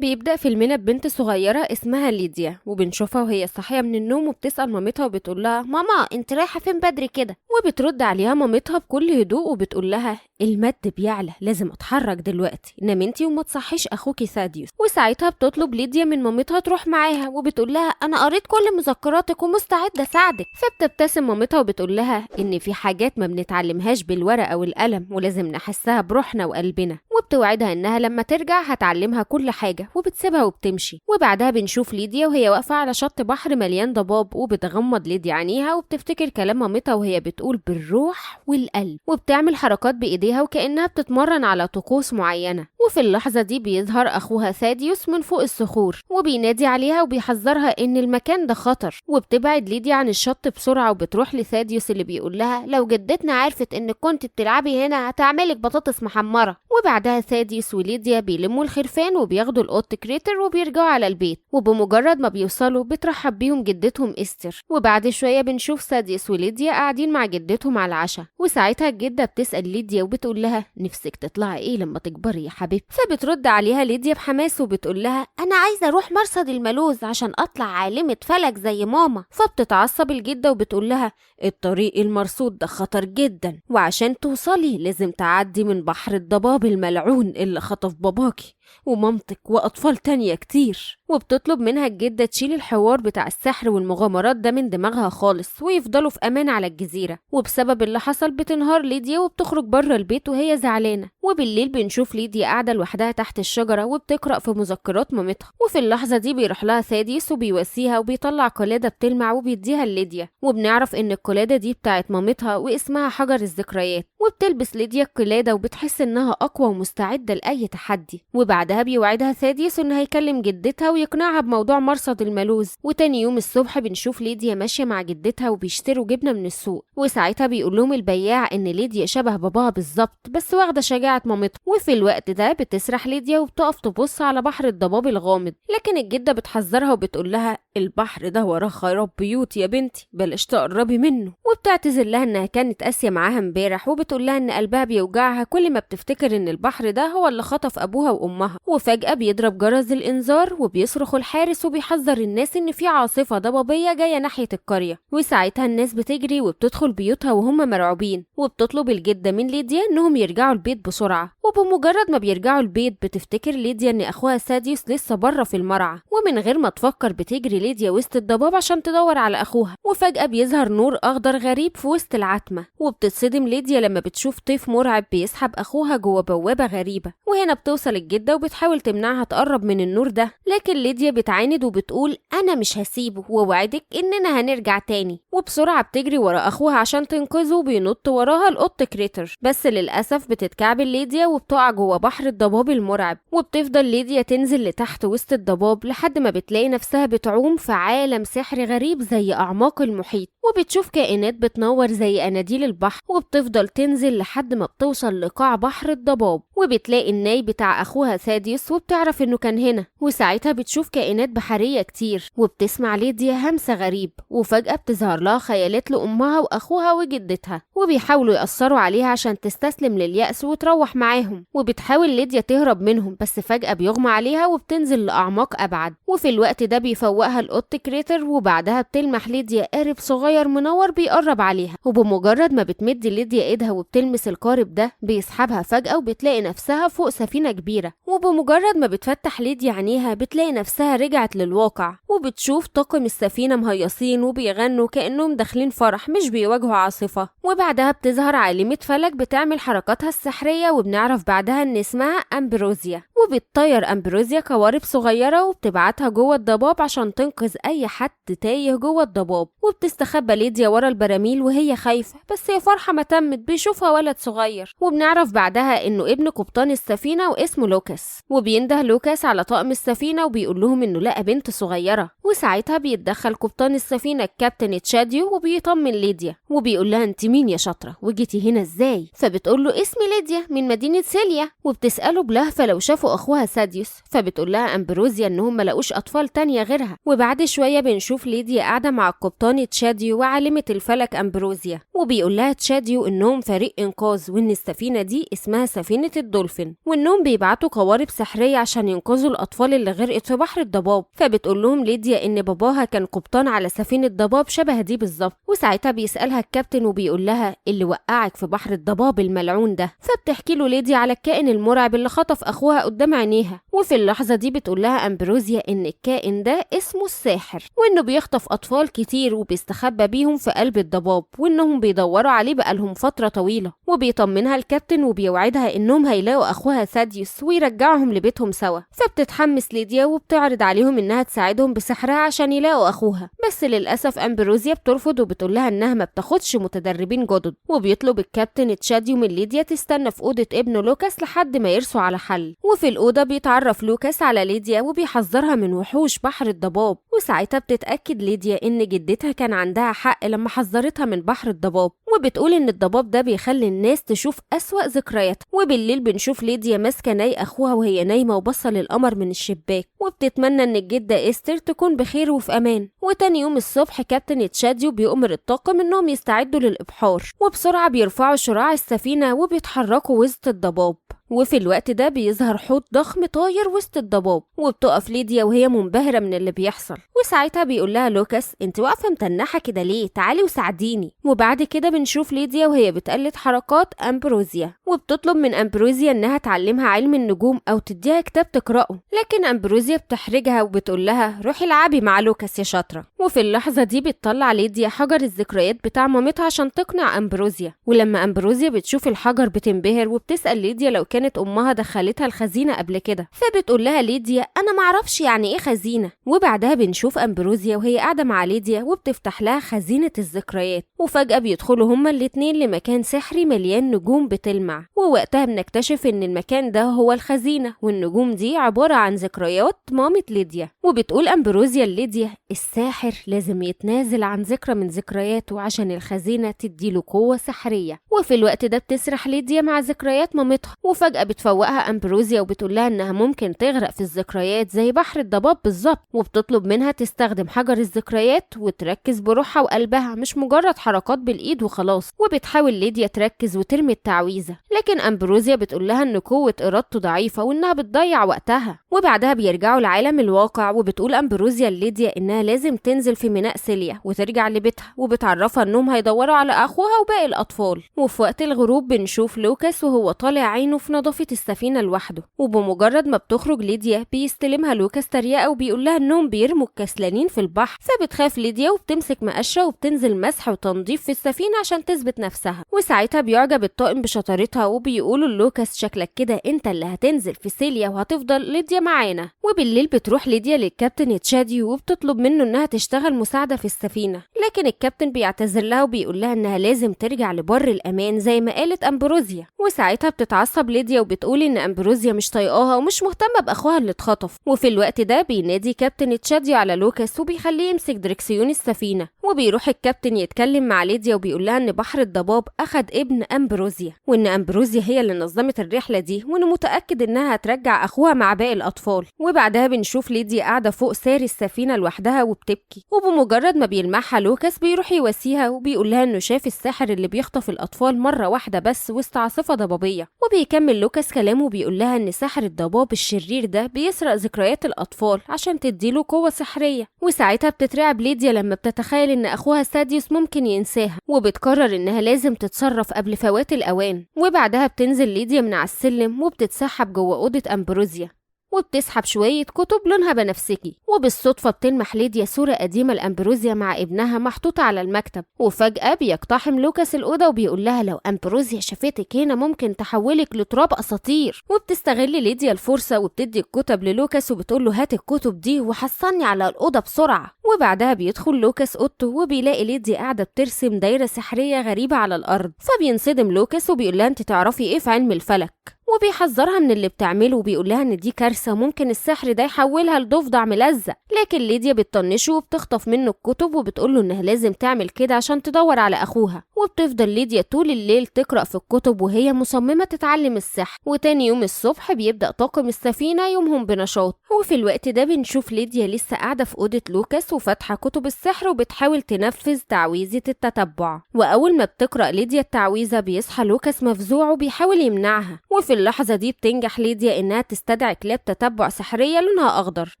بيبدأ فيلمنا ببنت صغيرة اسمها ليديا، وبنشوفها وهي صاحية من النوم وبتسأل مامتها وبتقول لها ماما انت رايحة فين بدري كده؟ وبترد عليها مامتها بكل هدوء وبتقول لها المد بيعلى، لازم اتحرك دلوقتي، نام انتي وما تصحيش اخوكي ثاديوس. وساعتها بتطلب ليديا من مامتها تروح معاها وبتقول لها انا قريت كل مذكراتك ومستعدة اساعدك. فبتبتسم مامتها وبتقول لها ان في حاجات ما بنتعلمهاش بالورقة والقلم ولازم نحسها بروحنا وقلبنا، وبتوعدها انها لما ترجع هتعلمها كل حاجة وبتسيبها وبتمشي. وبعدها بنشوف ليديا وهي واقفة على شط بحر مليان ضباب، وبتغمض ليديا عينيها وبتفتكر كلام مامتها وهي بتقول بالروح والقلب، وبتعمل حركات بايديها وكأنها بتتمرن على طقوس معينة. وفي اللحظة دي بيظهر اخوها ثاديوس من فوق الصخور وبينادي عليها وبيحذرها ان المكان ده خطر، وبتبعد ليديا عن الشط بسرعة وبتروح لثاديوس اللي بيقول لها لو جدتنا عرفت انك كنت بتلعبي هنا هتعملك بطاطس محمرة. وبعدها ثاديوس وليديا بيلموا الخرفان وبياخدوا القط كريتر وبيرجعوا على البيت، وبمجرد ما بيوصلوا بترحب بيهم جدتهم استر. وبعد شوية بنشوف ثاديوس وليديا قاعدين مع جدتهم على العشاء، وساعتها الجدة بتسأل ليديا وبتقول لها نفسك تطلعي ايه لما تكبري يا حبيبتي؟ فبترد عليها ليديا بحماس وبتقول لها انا عايزة اروح مرصد الملوز عشان اطلع عالمة فلك زي ماما. فبتتعصب الجدة وبتقول لها الطريق المرصود ده خطر جدا، وعشان توصلي لازم تعدي من بحر الضباب الملعون اللي خطف باباكي ومامتك وأطفال تانية كتير. وبتطلب منها الجدة تشيل الحوار بتاع السحر والمغامرات ده من دماغها خالص ويفضلوا في أمان على الجزيرة. وبسبب اللي حصل بتنهار ليديا وبتخرج بره البيت وهي زعلانة. وبالليل بنشوف ليديا قاعدة لوحدها تحت الشجرة وبتقرأ في مذكرات مامتها، وفي اللحظة دي بيروح لها ثاديوس وبيواسيها وبيطلع قلادة بتلمع وبيديها لليديا، وبنعرف إن القلادة دي بتاعت مامتها واسمها حجر الذكريات. وبتلبس ليديا القلادة وبتحس إنها أقوى ومستعدة لأي تحدي. وبعدها بيوعدها ثاديوس إنه هيكلم جدتها ويقنعها بموضوع مرصد الملوز. وتاني يوم الصبح بنشوف ليديا ماشية مع جدتها وبيشتروا جبنة من السوق، وساعتها بيقول لهم البياع إن ليديا شبه باباها بالظبط بس واخدة شجاعة مامتها. وفي الوقت ده بتسرح ليديا وبتقف تبص على بحر الضباب الغامض، لكن الجدة بتحذرها وبتقول لها البحر ده وراه خراب بيوت يا بنتي، بلاش تقربي منه. وبتعتذر لها إنها كانت قاسية معاها امبارح، وبتقول لها إن قلبها بيوجعها كل ما بتفتكر إن البحر ده هو اللي خطف أبوها وأمها. وفجأة بيضرب جرس الإنذار وبيصرخ الحارس وبيحذر الناس إن في عاصفة ضبابية جاية ناحية القرية. وساعتها الناس بتجري وبتدخل بيوتها وهم مرعوبين، وبتطلب الجدة من ليديا إنهم يرجعوا البيت بسرعة. وبمجرد ما بيرجعوا البيت بتفتكر ليديا إن أخوها ثاديوس لسه بره في المرعى، ومن غير ما تفكر بتجري ليديا وسط الضباب عشان تدور على أخوها. وفجأة بيظهر نور أخضر غريب في وسط العتمة، وبتتصدم ليديا لما بتشوف طيف مرعب بيسحب أخوها جوه بوابة غريبة. وهنا بتوصل الجدة وبتحاول تمنعها تقرب من النور ده، لكن ليديا بتعاند وبتقول أنا مش هسيبه ووعدك إننا هنرجع تاني. وبسرعة بتجري ورا أخوها عشان تنقذه وبينط وراها القط كريتر، بس للأسف بتتكعبل ليديا وبتقع جوه بحر الضباب المرعب. وبتفضل ليديا تنزل لتحت وسط الضباب لحد ما بتلاقي نفسها بتعوم في عالم سحر غريب زي أعماق المحيط، وبتشوف كائنات بتنور زي أناديل البحر. وبتفضل تنزل لحد ما بتوصل لقاع بحر الضباب، وبتلاقي الناي بتاع أخوها ثاديوس وبتعرف إنه كان هنا. وساعتها بتشوف كائنات بحرية كتير، وبتسمع ليديا همسة غريب، وفجأة بتظهر لها خيالات لأمها وأخوها وجدتها، وبيحاولوا يأثروا عليها عشان تستسلم لليأس وتروح معاهم. وبتحاول ليديا تهرب منهم بس فجأة بيغمى عليها وبتنزل لأعماق أبعد. وفي الوقت ده بيفوقها القط كريتر، وبعدها بتلمح ليديا قارب صغير منور بيقرب عليها، وبمجرد ما بتمد ليديا ايدها وبتلمس القارب ده بيسحبها فجأة وبتلاقي نفسها فوق سفينة كبيرة. وبمجرد ما بتفتح ليديا عينيها بتلاقي نفسها رجعت للواقع، وبتشوف طاقم السفينة مهيصين وبيغنوا كأنهم داخلين فرح مش بيواجهوا عاصفة. وبعدها بتظهر عالمة فلك بتعمل حركاتها السحرية، وبنعرف بعدها ان اسمها أمبروزيا، وبتطير أمبروزيا قوارب صغيرة وبتبعتها جوه الضباب عشان تنقذ أي حد تايه جوه الضباب. وبتستخبى ليديا ورا البراميل وهي خايفة، بس يا فرحة ما تمت بيشوفها ولد صغير. وبنعرف بعدها إنه ابن قبطان السفينة واسمه لوكاس، وبينده لوكاس على طاقم السفينة وبيقول لهم إنه لقى بنت صغيرة. وساعتها بيتدخل قبطان السفينة الكابتن تشاديو وبيطمن ليديا وبيقول لها انت مين يا شاطرة وجيتي هنا ازاي؟ فبتقول له اسمي ليديا من مدينة سيليا. وبتسأله بلهفة لو شافوا أخوها ثاديوس، فبتقول لها أمبروزيا إنهم ملقوش أطفال تانية غيرها. وبعد شوية بنشوف ليديا قاعدة مع القبطان تشاديو وعالمة الفلك أمبروزيا، وبيقول لها تشاديو إنهم فريق إنقاذ وإن السفينة دي اسمها سفينة الدولفين، وإنهم بيبعتوا قوارب سحرية عشان ينقذوا الأطفال اللي غرقت في بحر الضباب. فبتقول لهم ليديا إن باباها كان قبطان على سفينة ضباب شبه دي بالظبط. وساعتها بيسألها الكابتن وبيقول لها اللي وقعك في بحر الضباب الملعون ده. فبتحكي له ليديا على الكائن المرعب اللي خطف أخوها قدام عينيها. وفي اللحظة دي بتقول لها أمبروزيا إن الكائن ده اسمه الساحر، وإنه بيخطف أطفال كتير وبيستخبى بيهم في قلب الضباب، وإنهم بيدوروا عليه بقالهم فترة طويلة. وبيطمنها الكابتن وبيوعدها إنهم هيلاقوا أخوها ثاديوس ويرجعهم لبيتهم سوا. فبتتحمس ليديا وبتعرض عليهم إنها تساعدهم بسحرها عشان يلاقوا أخوها. بس للأسف أمبروزيا بترفض وبتقول لها إنها ما بتاخدش متدربين جدد. وبيطلب الكابتن تشاديو من ليديا تستنى في أوضة ابنه لوكاس لحد ما يرسوا على حل. وفي الأوضة بيتعرف لوكاس على ليديا وبيحذرها من وحوش بحر الضباب. وساعتها بتتأكد ليديا إن جدتها كان عندها حق لما حذرتها من بحر الضباب. وبتقول إن الضباب ده بيخلي الناس تشوف أسوأ ذكرياتها. وبالليل بنشوف ليديا ماسكة ناي أخوها وهي نايمة وبصة للقمر من الشباك، وبتتمنى إن الجدة إستر تكون بخير وفي أمان. وتاني يوم الصبح كابتن تشاديو بيأمر الطاقم إنهم يستعدوا للإبحار، وبسرعة بيرفعوا شراع السفينة وبيتحركوا وسط الضباب. وفي الوقت ده بيظهر حوت ضخم طاير وسط الضباب، وبتقف ليديا وهي منبهرة من اللي بيحصل. وساعتها بيقول لها لوكاس انت واقفة متنحة كده ليه؟ تعالي وساعديني. وبعد كده بنشوف ليديا وهي بتقلد حركات أمبروزيا، وبتطلب من أمبروزيا انها تعلمها علم النجوم او تديها كتاب تقرأه. لكن أمبروزيا بتحرجها وبتقول لها روحي العبي مع لوكاس يا شاطرة. وفي اللحظة دي بتطلع ليديا حجر الذكريات بتاع مامتها عشان تقنع أمبروزيا. ولما أمبروزيا بتشوف الحجر بتنبهر وبتسأل ليديا لو كانت امها دخلتها الخزينه قبل كده. فبتقول لها ليديا انا معرفش يعني ايه خزينه. وبعدها بنشوف أمبروزيا وهي قاعده مع ليديا وبتفتح لها خزينه الذكريات. وفجاه بيدخلوا هما الاتنين لمكان سحري مليان نجوم بتلمع. ووقتها بنكتشف ان المكان ده هو الخزينه، والنجوم دي عباره عن ذكريات مامة ليديا. وبتقول أمبروزيا لليديا الساحر لازم يتنازل عن ذكرى من ذكرياته عشان الخزينه تديله قوه سحريه. وفي الوقت ده بتسرح ليديا مع ذكريات مامتها. وفجأة بتفوقها أمبروزيا وبتقول لها إنها ممكن تغرق في الذكريات زي بحر الضباب بالظبط. وبتطلب منها تستخدم حجر الذكريات وتركز بروحها وقلبها، مش مجرد حركات بالإيد وخلاص. وبتحاول ليديا تركز وترمي التعويذة، لكن أمبروزيا بتقول لها إن قوة إرادته ضعيفة وإنها بتضيع وقتها. وبعدها بيرجعوا لعالم الواقع، وبتقول أمبروزيا لليديا إنها لازم تنزل في ميناء سيليا وترجع لبيتها، وبتعرفها إنهم هيدوروا على أخوها وباقي الأطفال. وفي وقت الغروب بنشوف لوكاس وهو طالع عينه في نظافة السفينة لوحده. وبمجرد ما بتخرج ليديا بيستلمها لوكاس تريقة وبيقول لها إنهم بيرموا الكسلانين في البحر. فبتخاف ليديا وبتمسك مقشة وبتنزل مسح وتنظيف في السفينة عشان تثبت نفسها. وساعتها بيعجب الطاقم بشطارتها وبيقولوا لوكاس شكلك كده انت اللي هتنزل في سيليا وهتفضل ليديا معانا. وبالليل بتروح ليديا للكابتن تشاديو وبتطلب منه انها تشتغل مساعدة في السفينة، لكن الكابتن بيعتذر لها وبيقول لها انها لازم ترجع لبر الامان زي ما قالت أمبروزيا. وساعتها بتتعصب ليديا وبتقول ان أمبروزيا مش طايقاها ومش مهتمة باخوها اللي اتخطف. وفي الوقت ده بينادي كابتن تشاديو على لوكاس وبيخليه يمسك دركسيون السفينة. وبيروح الكابتن يتكلم مع ليديا وبيقول لها ان بحر الضباب اخد ابن أمبروزيا، وان أمبروزيا هي اللي نظمت الرحلة دي، وانه متأكد انها هترجع اخوها مع باقي الاطفال. وبعدها بنشوف ليديا قاعدة فوق ساري السفينة لوحدها وبتبكي. وبمجرد ما بيلمحها لوكاس بيروح يواسيها وبيقول لها انه شاف الساحر اللي بيخطف الاطفال مرة واحدة بس وسط عاصفة ضبابية. وبيكمل لوكاس كلامه وبيقول لها ان ساحر الضباب الشرير ده بيسرق ذكريات الاطفال عشان تديله قوة سحرية. وساعتها بتترعب ليديا لما بتتخيل ان اخوها ثاديوس ممكن ينساها، وبتقرر انها لازم تتصرف قبل فوات الاوان. وبعدها بتنزل ليديا من على السلم وبتتسحب جوه اوضة أمبروزيا وبتسحب شوية كتب لونها بنفسجي. وبالصدفة بتلمح ليديا صورة قديمة لأمبروزيا مع ابنها محطوطة على المكتب. وفجأة بيقتحم لوكاس الأوضة وبيقول لها لو أمبروزيا شافتك هنا ممكن تحولك لتراب أساطير. وبتستغل ليديا الفرصة وبتدي الكتب للوكاس وبتقول له هات الكتب دي وحصلني على الأوضة بسرعة. وبعدها بيدخل لوكاس أوضته وبيلاقي ليديا قاعدة بترسم دايرة سحرية غريبة على الأرض. فبينصدم لوكاس وبيقول لها انت تعرفي ايه في علم الفلك، وبيحذرها من اللي بتعمله وبيقول لها ان دي كارثه ممكن السحر ده يحولها لضفدع ملزق. لكن ليديا بتطنشه وبتخطف منه الكتب وبتقول له انها لازم تعمل كده عشان تدور على اخوها. وبتفضل ليديا طول الليل تقرا في الكتب وهي مصممه تتعلم السحر. وتاني يوم الصبح بيبدا طاقم السفينه يومهم بنشاط. وفي الوقت ده بنشوف ليديا لسه قاعده في اوضه لوكاس وفاتحه كتب السحر وبتحاول تنفذ تعويذه التتبع. واول ما بتقرا ليديا التعويذه بيصحى لوكاس مفزوع وبيحاول يمنعها. وفي اللحظة دي بتنجح ليديا إنها تستدعي كلاب تتبع سحرية لونها أخضر،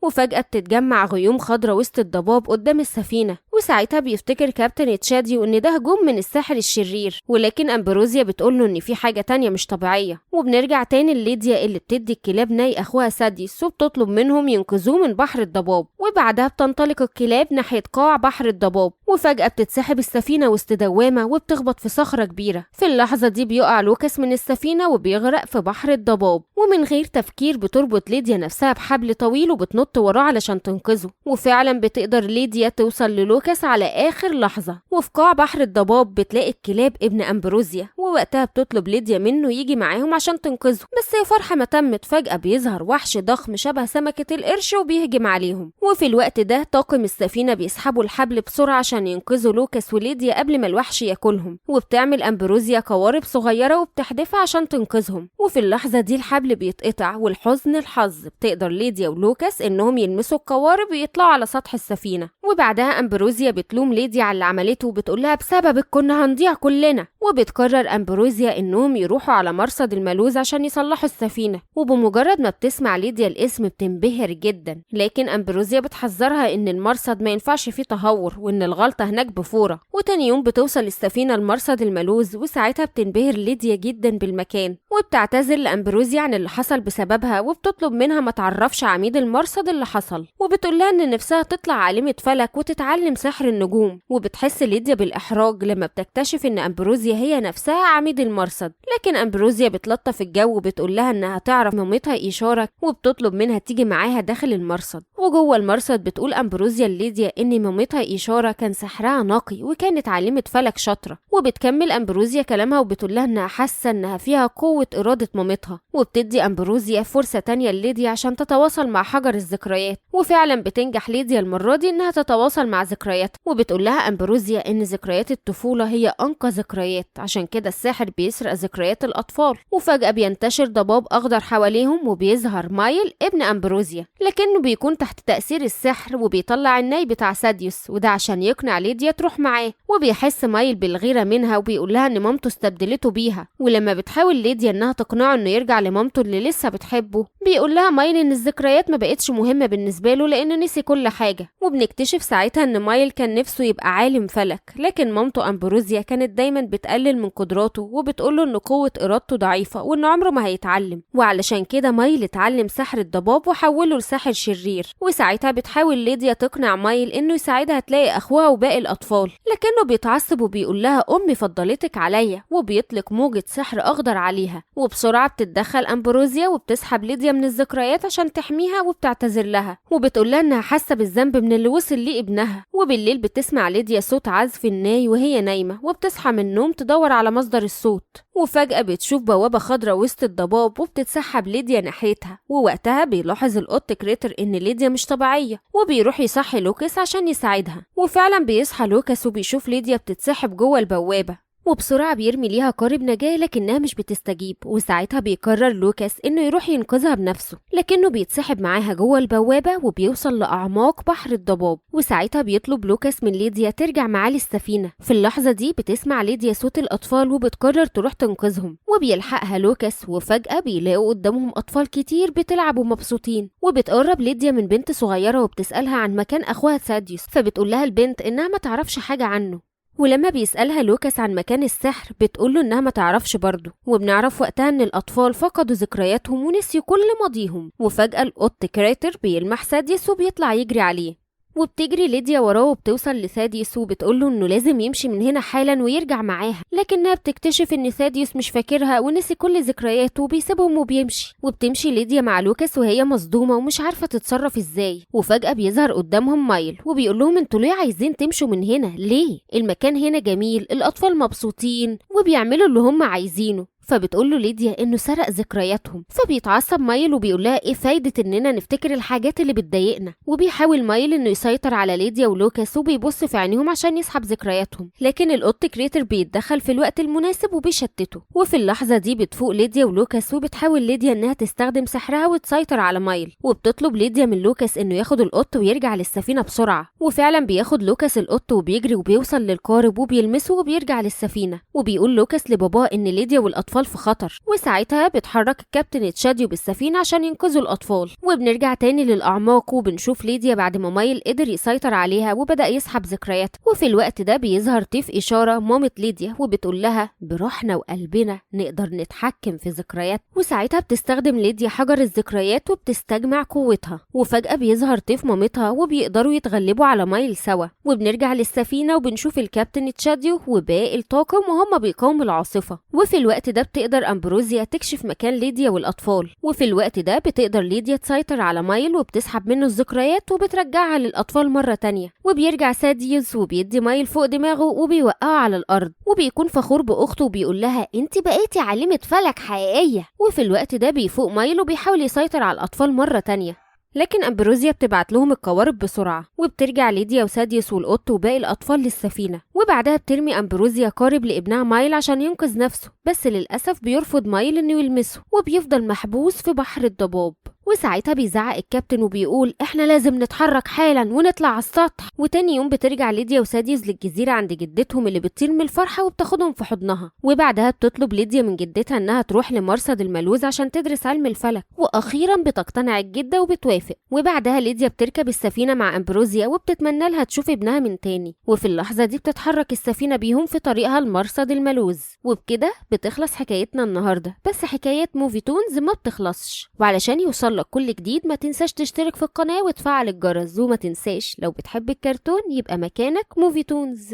وفجأة بتتجمع غيوم خضرا وسط الضباب قدام السفينة، وساعتها بيفتكر كابتن تشاديو إن ده هجوم من الساحر الشرير، ولكن أمبروزيا بتقوله إن في حاجة تانية مش طبيعية. وبنرجع تاني لليديا اللي بتدي الكلاب ناي أخوها ساديوس وبتطلب منهم ينقذوه من بحر الضباب، وبعدها بتنطلق الكلاب ناحية قاع بحر الضباب، وفجأة بتتسحب السفينة وسط دوامة وبتخبط في صخرة كبيرة. في اللحظة دي بيقع لوكاس من السفينة وبيغرق في بحر الضباب، ومن غير تفكير بتربط ليديا نفسها بحبل طويل وبتنط وراه علشان تنقذه، وفعلا بتقدر ليديا توصل للوكاس على آخر لحظة. وفي قاع بحر الضباب بتلاقي الكلاب ابن أمبروزيا، ووقتها بتطلب ليديا منه يجي معاهم عشان تنقذه، بس هي فرحة ما تمت. فجأة بيظهر وحش ضخم شبه سمكة القرش وبيهجم عليهم، وفي الوقت ده طاقم السفينة بيسحبوا الحبل بسرعة عشان ينقذوا لوكاس وليديا قبل ما الوحش ياكلهم، وبتعمل أمبروزيا قوارب صغيرة وبتحدفها عشان تنقذهم. وفي اللحظة دي الحبل بيتقطع، والحزن الحظ بتقدر ليديا ولوكاس إنهم يلمسوا القوارب ويطلعوا على سطح السفينة. وبعدها أمبروزيا بتلوم ليديا على اللي عملته وبتقولها بسببك كنا هنضيع كلنا، وبتقرر أمبروزيا إنهم يروحوا على مرصد المالوز عشان يصلحوا السفينة. وبمجرد ما بتسمع ليديا الاسم بتنبهر جدا، لكن أمبروزيا بتحذرها إن المرصد ما ينفعش فيه تهور وإن الغلطة هناك بفورة. وتاني يوم بتوصل السفينة لمرصد المالوز، وساعتها بتنبهر ليديا جدا بالمكان، وبتعتذر لأمبروزيا عن اللي حصل بسببها، وبتطلب منها ما تعرفش عميد المرصد اللي حصل، وبتقولها إن نفسها تطلع عالمة فلك وتتعلم سحر النجوم. وبتحس ليديا بالإحراج لما بتكتشف إن أمبروزيا هي نفسها عميد المرصد، لكن أمبروزيا بتلطف الجو وبتقولها إنها تعرف مامتها إيشارة، وبتطلب منها تيجي معاها داخل المرصد. وجوه المرصد بتقول أمبروزيا لليديا إن مامتها إيشارة كان سحرها نقي وكانت عالمة فلك شاطرة. وبتكمل أمبروزيا كلامها وبتقولها إنها حاسة إنها فيها قوة إرادة مامتها، وبتدي أمبروزيا فرصة تانية لليديا عشان تتواصل مع حجر الذكريات. وفعلا بتنجح ليديا المرة دي إنها تتواصل مع ذكرياتها، وبتقولها أمبروزيا إن ذكريات الطفولة هي أنقى ذكريات، عشان كده الساحر بيسرق ذكريات الأطفال. وفجأة بينتشر ضباب أخضر حواليهم، وبيظهر مايل ابن أمبروزيا، لكنه بيكون تحت تأثير السحر وبيطلع الناي بتاع ساديوس، وده عشان يقنع ليديا تروح معاه. وبيحس مايل بالغيرة منها وبيقولها إن مامته استبدلته بيها، ولما بتحاول ليديا إنها تقنعه إنه يرجع لمامته اللي لسه بتحبه، بيقولها مايل إن الذكريات ما بقتش مهمة بالنسبة له لأنه نسي كل حاجة. وبنكتشف ساعتها إن مايل كان نفسه يبقى عالم فلك، لكن مامته أمبروزيا كانت دايما بتقلل من قدراته وبتقوله إن قوة إرادته ضعيفة وإن عمره ما هيتعلم، وعلشان كده مايل اتعلم سحر الضباب وحوله لساحر شرير. وساعتها بتحاول ليديا تقنع مايل إنه يساعدها تلاقي أخوها وباقي الأطفال، لكنه بيتعصب وبيقول لها أمي فضلتك عليا، وبيطلق موجة سحر أخضر عليها. وبسرعة بتتدخل أمبروزيا وبتسحب ليديا من الذكريات عشان تحميها، وبتعتذر لها وبتقول لها إنها حاسة بالذنب من اللي وصل ليه ابنها. وبالليل بتسمع ليديا صوت عزف الناي وهي نايمة، وبتصحى من النوم تدور على مصدر الصوت، وفجأة بتشوف بوابة خضراء وسط الضباب وبتتسحب ليديا ناحيتها. ووقتها بيلاحظ القط كريتر إن ليديا مش طبيعية، وبيروح يصحي لوكاس عشان يساعدها. وفعلا بيصحى لوكاس وبيشوف ليديا بتتسحب جوه البوابة، وبسرعة بيرمي ليها قارب نجاة لكنها مش بتستجيب. وساعتها بيقرر لوكاس إنه يروح ينقذها بنفسه، لكنه بيتسحب معاها جوه البوابة وبيوصل لأعماق بحر الضباب. وساعتها بيطلب لوكاس من ليديا ترجع معاه للسفينة. في اللحظة دي بتسمع ليديا صوت الأطفال وبتقرر تروح تنقذهم، وبيلحقها لوكاس. وفجأة بيلاقوا قدامهم أطفال كتير بتلعب ومبسوطين، وبتقرب ليديا من بنت صغيرة وبتسألها عن مكان أخوها ساديوس، فبتقول لها البنت إنها ما تعرفش حاجة عنه. ولما بيسألها لوكاس عن مكان السحر بتقوله إنها ما تعرفش برضه. وبنعرف وقتها إن الأطفال فقدوا ذكرياتهم ونسيوا كل ماضيهم. وفجأة القط كريتر بيلمح ساديوس وبيطلع يجري عليه، وبتجري ليديا وراه وبتوصل لثاديوس وبتقوله انه لازم يمشي من هنا حالا ويرجع معاها، لكنها بتكتشف ان ثاديوس مش فاكرها ونسي كل ذكرياته وبيسيبهم وبيمشي. وبتمشي ليديا مع لوكاس وهي مصدومه ومش عارفه تتصرف ازاي. وفجاه بيظهر قدامهم مايل وبيقول لهم انتوا ليه عايزين تمشوا من هنا؟ ليه؟ المكان هنا جميل، الاطفال مبسوطين وبيعملوا اللي هم عايزينه. فبتقول له ليديا انه سرق ذكرياتهم. فبيتعصب مايل وبيقول لها ايه فايده اننا نفتكر الحاجات اللي بتضايقنا. وبيحاول مايل انه يسيطر على ليديا ولوكاس وبيبص في عينيهم عشان يسحب ذكرياتهم، لكن القط كريتر بيتدخل في الوقت المناسب وبيشتته. وفي اللحظه دي بتفوق ليديا ولوكاس وبتحاول ليديا انها تستخدم سحرها وتسيطر على مايل، وبتطلب ليديا من لوكاس انه ياخد القط ويرجع للسفينه بسرعه. وفعلا بياخد لوكاس القط وبيجري وبيوصل للقارب وبيلمسه وبيرجع للسفينه. وبيقول لوكاس لباباه ان ليديا والاطفال الأطفال في خطر، وساعتها بيتحرك الكابتن تشاديو بالسفينة عشان ينقذوا الأطفال. وبنرجع تاني للأعماق وبنشوف ليديا بعد ما مايل قدر يسيطر عليها وبدأ يسحب ذكرياتها. وفي الوقت ده بيظهر تيف إشارة مامة ليديا وبتقول لها بروحنا وقلبنا نقدر نتحكم في ذكريات، وساعتها بتستخدم ليديا حجر الذكريات وبتستجمع قوتها. وفجأة بيظهر تيف مامتها وبيقدروا يتغلبوا على مايل سوا. وبنرجع للسفينة وبنشوف الكابتن تشاديو وباقي الطاقم وهم بيقاوموا العاصفة. وفي الوقت ده بتقدر أمبروزيا تكشف مكان ليديا والأطفال. وفي الوقت ده بتقدر ليديا تسيطر على مايل وبتسحب منه الذكريات وبترجعها للأطفال مرة تانية. وبيرجع ساديوس وبيدي مايل فوق دماغه وبيوقعه على الأرض، وبيكون فخور بأخته وبيقول لها انت بقيتي عالمة فلك حقيقية. وفي الوقت ده بيفوق مايل وبيحاول يسيطر على الأطفال مرة تانية، لكن أمبروزيا بتبعت لهم القوارب بسرعة. وبترجع ليديا وساديوس والقط وباقي الأطفال للسفينة، وبعدها بترمي أمبروزيا قارب لابنها مايل عشان ينقذ نفسه، بس للأسف بيرفض مايل إنه يلمسه وبيفضل محبوس في بحر الضباب. وساعتها بيزعق الكابتن وبيقول احنا لازم نتحرك حالا ونطلع على السطح. وتاني يوم بترجع ليديا وساديوس للجزيرة عند جدتهم اللي بتطير من الفرحة وبتاخدهم في حضنها. وبعدها بتطلب ليديا من جدتها انها تروح لمرصد المالوز عشان تدرس علم الفلك، واخيرا بتقتنع الجدة وبتوافق. وبعدها ليديا بتركب السفينة مع أمبروزيا وبتتمنى لها تشوف ابنها من تاني. وفي اللحظة دي بتتحرك السفينة بيهم في طريقها لمرصد المالوز. وبكده بتخلص حكايتنا النهاردة، بس حكايات موفي تونز ما بتخلصش. وعلشان يوصل لك كل جديد ما تنساش تشترك في القناة وتفعل الجرس، وما تنساش لو بتحب الكرتون يبقى مكانك موفي تونز.